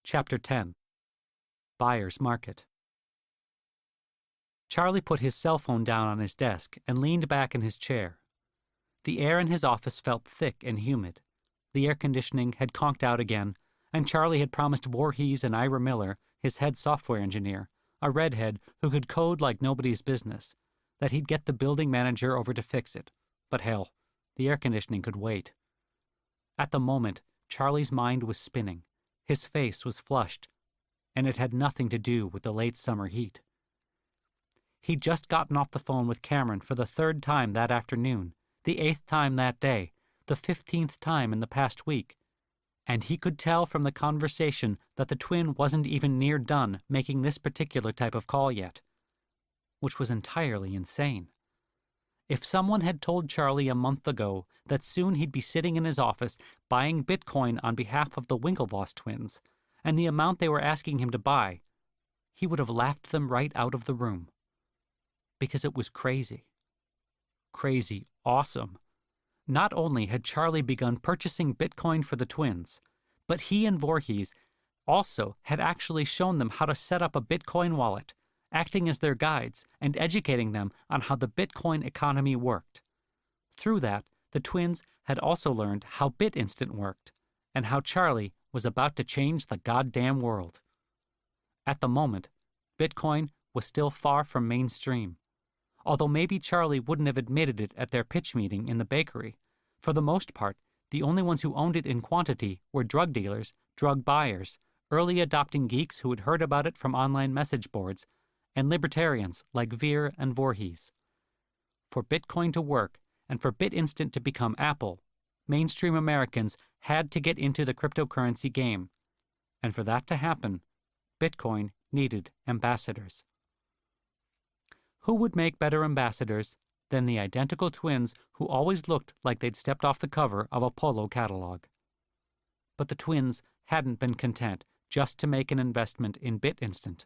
Chapter 10. Buyer's Market. Charlie put his cell phone down on his desk and leaned back in his chair. The air in his office felt thick and humid. The air conditioning had conked out again, and Charlie had promised Voorhees and Ira Miller, his head software engineer, a redhead who could code like nobody's business, that he'd get the building manager over to fix it. But hell, the air conditioning could wait. At the moment, Charlie's mind was spinning. His face was flushed, and it had nothing to do with the late summer heat. He'd just gotten off the phone with Cameron for the 3rd time that afternoon, the 8th time that day, the 15th time in the past week, and he could tell from the conversation that the twin wasn't even near done making this particular type of call yet, which was entirely insane. If someone had told Charlie a month ago that soon he'd be sitting in his office buying Bitcoin on behalf of the Winklevoss twins, and the amount they were asking him to buy, he would have laughed them right out of the room. Because it was crazy. Crazy awesome. Not only had Charlie begun purchasing Bitcoin for the twins, but he and Voorhees also had actually shown them how to set up a Bitcoin wallet, acting as their guides and educating them on how the Bitcoin economy worked. Through that, the twins had also learned how BitInstant worked and how Charlie was about to change the goddamn world. At the moment, Bitcoin was still far from mainstream. Although maybe Charlie wouldn't have admitted it at their pitch meeting in the bakery, for the most part, the only ones who owned it in quantity were drug dealers, drug buyers, early adopting geeks who had heard about it from online message boards, and libertarians like Veer and Voorhees. For Bitcoin to work and for BitInstant to become Apple, mainstream Americans had to get into the cryptocurrency game. And for that to happen, Bitcoin needed ambassadors. Who would make better ambassadors than the identical twins who always looked like they'd stepped off the cover of a Polo catalog? But the twins hadn't been content just to make an investment in BitInstant,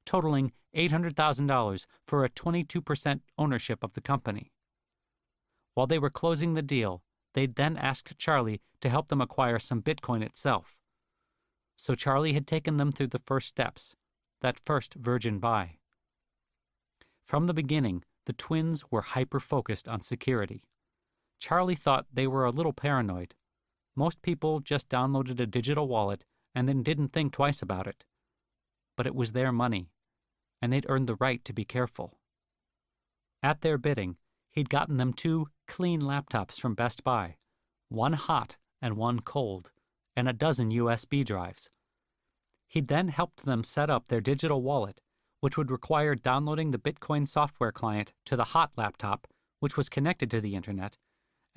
totaling $800,000 for a 22% ownership of the company. While they were closing the deal, they'd then asked Charlie to help them acquire some Bitcoin itself. So Charlie had taken them through the first steps, that first virgin buy. From the beginning, the twins were hyper-focused on security. Charlie thought they were a little paranoid. Most people just downloaded a digital wallet and then didn't think twice about it. But it was their money, and they'd earned the right to be careful. At their bidding, he'd gotten them 2 clean laptops from Best Buy, 1 hot and 1 cold, and a dozen USB drives. He'd then helped them set up their digital wallet, which would require downloading the Bitcoin software client to the hot laptop, which was connected to the internet,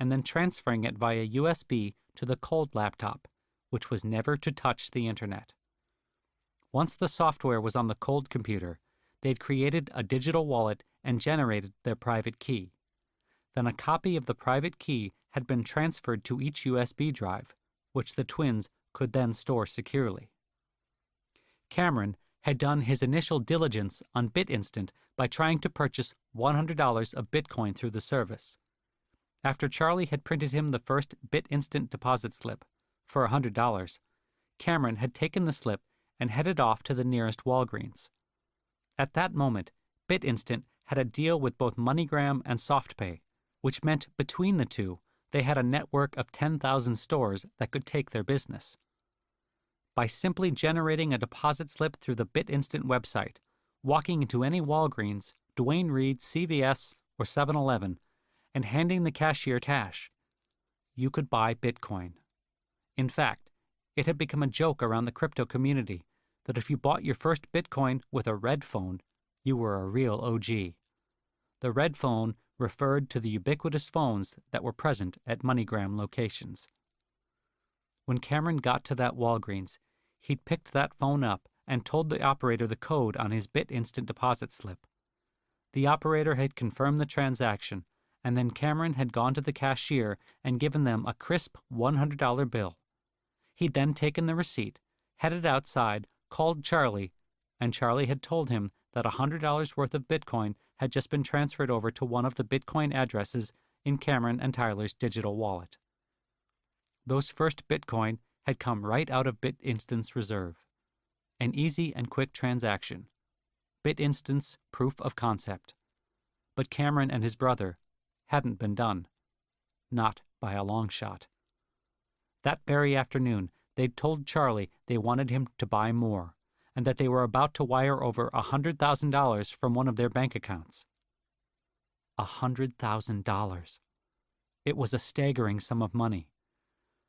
and then transferring it via USB to the cold laptop, which was never to touch the internet. Once the software was on the cold computer, they'd created a digital wallet and generated their private key. Then a copy of the private key had been transferred to each USB drive, which the twins could then store securely. Cameron had done his initial diligence on BitInstant by trying to purchase $100 of Bitcoin through the service. After Charlie had printed him the first BitInstant deposit slip for $100, Cameron had taken the slip and headed off to the nearest Walgreens. At that moment, BitInstant had a deal with both MoneyGram and SoftPay, which meant between the two, they had a network of 10,000 stores that could take their business. By simply generating a deposit slip through the BitInstant website, walking into any Walgreens, Duane Reade, CVS, or 7-Eleven, and handing the cashier cash, you could buy Bitcoin. In fact, it had become a joke around the crypto community that if you bought your first Bitcoin with a red phone, you were a real OG. The red phone referred to the ubiquitous phones that were present at MoneyGram locations. When Cameron got to that Walgreens, he'd picked that phone up and told the operator the code on his BitInstant deposit slip. The operator had confirmed the transaction, and then Cameron had gone to the cashier and given them a crisp $100 bill. He'd then taken the receipt, headed outside, called Charlie, and Charlie had told him that $100 worth of Bitcoin had just been transferred over to one of the Bitcoin addresses in Cameron and Tyler's digital wallet. Those first Bitcoin had come right out of BitInstant's reserve. An easy and quick transaction. BitInstant's proof of concept. But Cameron and his brother hadn't been done. Not by a long shot. That very afternoon, they'd told Charlie they wanted him to buy more, and that they were about to wire over $100,000 from one of their bank accounts. $100,000. It was a staggering sum of money.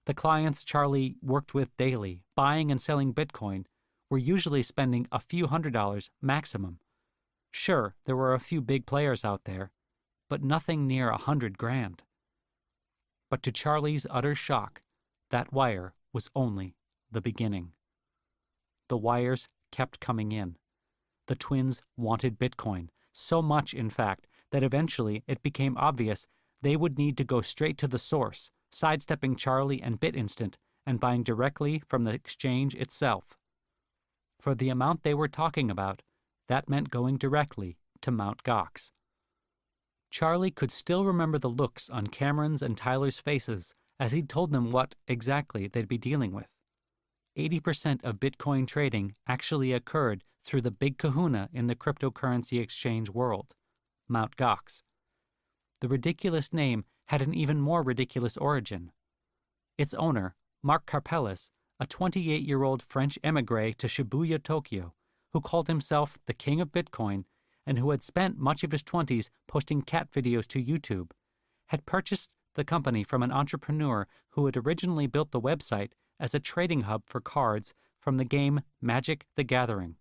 The clients Charlie worked with daily, buying and selling Bitcoin, were usually spending a few $100s maximum. Sure, there were a few big players out there, but nothing near $100,000. But to Charlie's utter shock, that wire was only the beginning. The wires kept coming in. The twins wanted Bitcoin, so much, in fact, that eventually it became obvious they would need to go straight to the source, sidestepping Charlie and BitInstant and buying directly from the exchange itself. For the amount they were talking about, that meant going directly to Mt. Gox. Charlie could still remember the looks on Cameron's and Tyler's faces as he'd told them what exactly they'd be dealing with. 80% of Bitcoin trading actually occurred through the big kahuna in the cryptocurrency exchange world, Mt. Gox. The ridiculous name had an even more ridiculous origin. Its owner, Mark Karpeles, a 28-year-old French émigré to Shibuya, Tokyo, who called himself the King of Bitcoin and who had spent much of his 20s posting cat videos to YouTube, had purchased the company from an entrepreneur who had originally built the website as a trading hub for cards from the game Magic: The Gathering.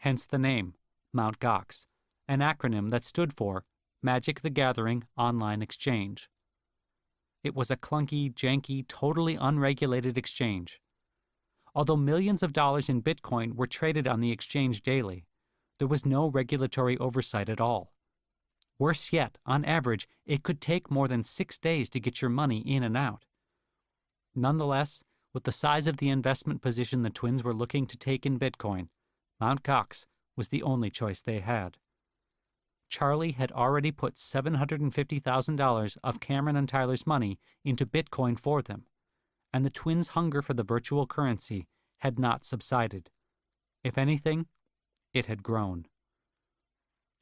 Hence the name, Mt. Gox, an acronym that stood for Magic: The Gathering Online Exchange. It was a clunky, janky, totally unregulated exchange. Although millions of dollars in Bitcoin were traded on the exchange daily, there was no regulatory oversight at all. Worse yet, on average, it could take more than 6 days to get your money in and out. Nonetheless, with the size of the investment position the twins were looking to take in Bitcoin, Mt. Gox was the only choice they had. Charlie had already put $750,000 of Cameron and Tyler's money into Bitcoin for them, and the twins' hunger for the virtual currency had not subsided. If anything, it had grown.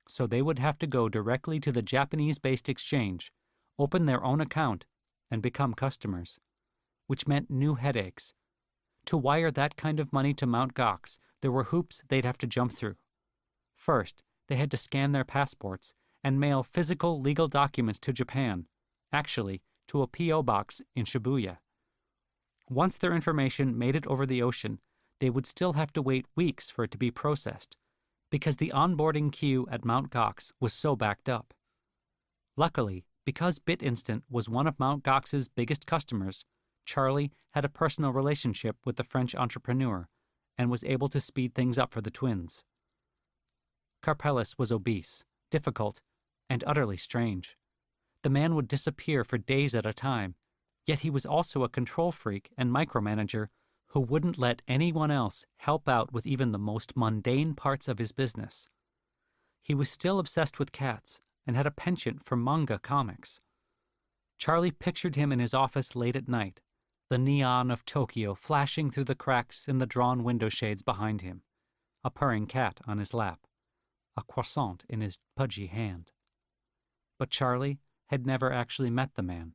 So they would have to go directly to the Japanese-based exchange, open their own account, and become customers, which meant new headaches. To wire that kind of money to Mt. Gox, there were hoops they'd have to jump through. First, they had to scan their passports and mail physical legal documents to Japan, actually to a P.O. box in Shibuya. Once their information made it over the ocean, they would still have to wait weeks for it to be processed, because the onboarding queue at Mt. Gox was so backed up. Luckily, because BitInstant was one of Mt. Gox's biggest customers, Charlie had a personal relationship with the French entrepreneur and was able to speed things up for the twins. Karpeles was obese, difficult, and utterly strange. The man would disappear for days at a time, yet he was also a control freak and micromanager who wouldn't let anyone else help out with even the most mundane parts of his business. He was still obsessed with cats and had a penchant for manga comics. Charlie pictured him in his office late at night, the neon of Tokyo flashing through the cracks in the drawn window shades behind him, a purring cat on his lap, a croissant in his pudgy hand. But Charlie had never actually met the man.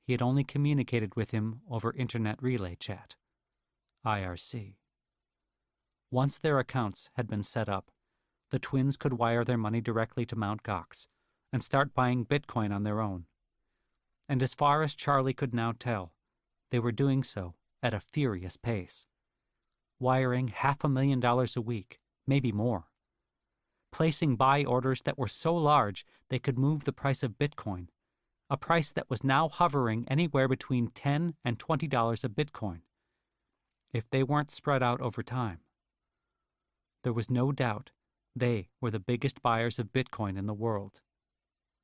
He had only communicated with him over Internet Relay Chat, IRC. Once their accounts had been set up, the twins could wire their money directly to Mt. Gox and start buying Bitcoin on their own. And as far as Charlie could now tell, they were doing so at a furious pace, wiring $500,000 a week, maybe more, placing buy orders that were so large they could move the price of Bitcoin, a price that was now hovering anywhere between $10 and $20 a Bitcoin, if they weren't spread out over time. There was no doubt they were the biggest buyers of Bitcoin in the world.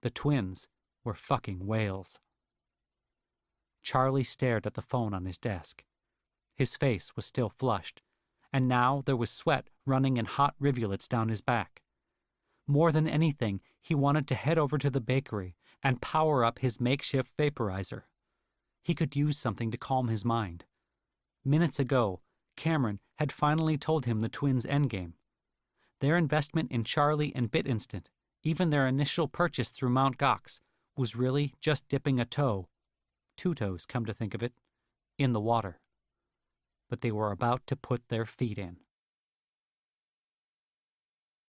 The twins were fucking whales. Charlie stared at the phone on his desk. His face was still flushed, and now there was sweat running in hot rivulets down his back. More than anything, he wanted to head over to the bakery and power up his makeshift vaporizer. He could use something to calm his mind. Minutes ago, Cameron had finally told him the twins' endgame. Their investment in Charlie and BitInstant, even their initial purchase through Mt. Gox, was really just dipping a toe, 2 toes, come to think of it, in the water. But they were about to put their feet in.